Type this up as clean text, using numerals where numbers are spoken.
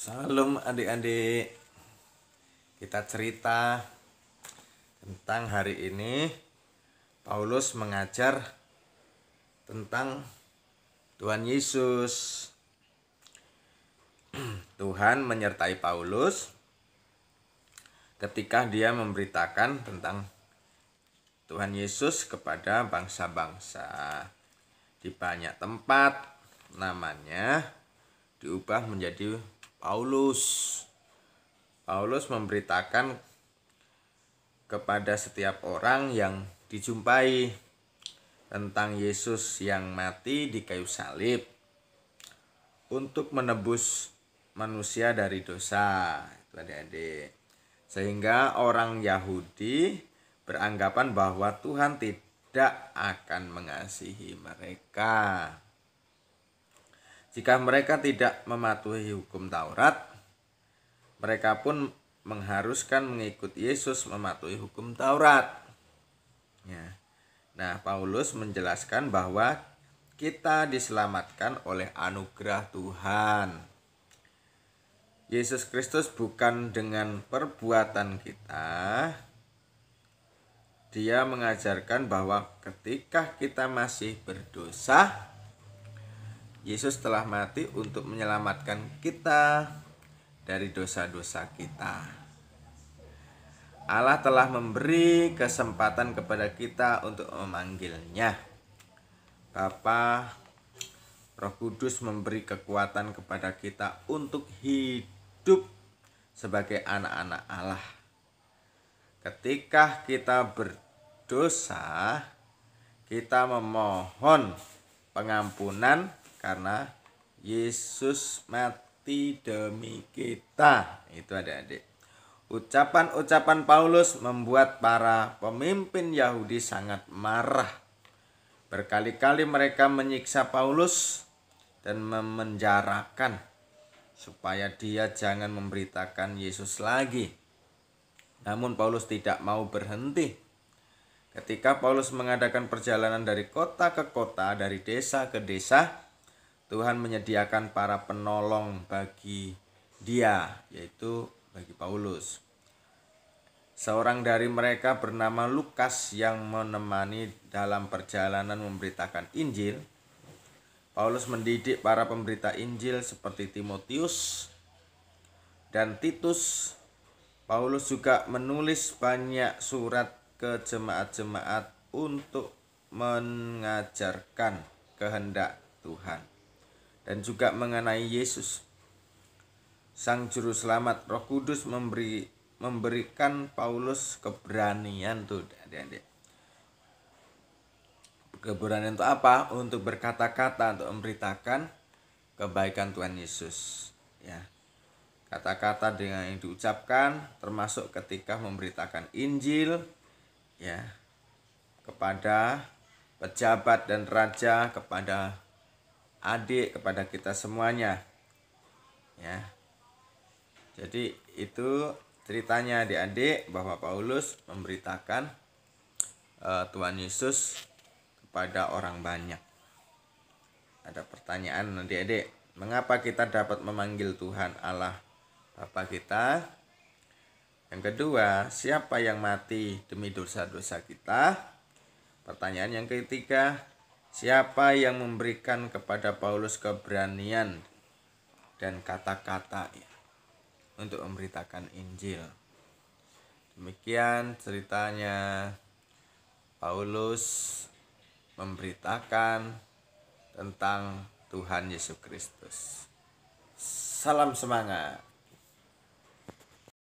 Salam adik-adik, kita cerita tentang hari ini Paulus mengajar tentang Tuhan Yesus. Tuhan menyertai Paulus ketika dia memberitakan tentang Tuhan Yesus kepada bangsa-bangsa. Di banyak tempat namanya diubah menjadi Paulus. Paulus memberitakan kepada setiap orang yang dijumpai tentang Yesus yang mati di kayu salib untuk menebus manusia dari dosa. Itu adik-adik. Sehingga orang Yahudi beranggapan bahwa Tuhan tidak akan mengasihi mereka jika mereka tidak mematuhi hukum Taurat. Mereka pun mengharuskan mengikuti Yesus mematuhi hukum Taurat. Nah, Paulus menjelaskan bahwa kita diselamatkan oleh anugerah Tuhan. Yesus Kristus bukan dengan perbuatan kita. Dia mengajarkan bahwa ketika kita masih berdosa, Yesus telah mati untuk menyelamatkan kita dari dosa-dosa kita. Allah telah memberi kesempatan kepada kita untuk memanggil-Nya. Bapa, Roh Kudus memberi kekuatan kepada kita untuk hidup sebagai anak-anak Allah. Ketika kita berdosa, kita memohon pengampunan karena Yesus mati demi kita. Itu adik-adik. Ucapan-ucapan Paulus membuat para pemimpin Yahudi sangat marah. Berkali-kali mereka menyiksa Paulus dan memenjarakan supaya dia jangan memberitakan Yesus lagi. Namun Paulus tidak mau berhenti. Ketika Paulus mengadakan perjalanan dari kota ke kota, dari desa ke desa, Tuhan menyediakan para penolong bagi dia, yaitu bagi Paulus. Seorang dari mereka bernama Lukas yang menemani dalam perjalanan memberitakan Injil. Paulus mendidik para pemberita Injil seperti Timotius dan Titus. Paulus juga menulis banyak surat ke jemaat-jemaat untuk mengajarkan kehendak Tuhan. Dan juga mengenai Yesus, Sang Juru Selamat. Roh Kudus memberikan Paulus keberanian tuh adik-adik. Keberanian itu apa? Untuk berkata-kata, untuk memberitakan kebaikan Tuhan Yesus. Ya, kata-kata dengan yang diucapkan, termasuk ketika memberitakan Injil, ya, kepada pejabat dan raja, kepada adik, kepada kita semuanya, ya. Jadi itu ceritanya adik-adik, bahwa Paulus memberitakan Tuhan Yesus kepada orang banyak. Ada pertanyaan adik-adik, mengapa kita dapat memanggil Tuhan Allah Bapa kita? Yang kedua, siapa yang mati demi dosa-dosa kita? Pertanyaan yang ketiga, siapa yang memberikan kepada Paulus keberanian dan kata-kata untuk memberitakan Injil? Demikian ceritanya Paulus memberitakan tentang Tuhan Yesus Kristus. Salam semangat.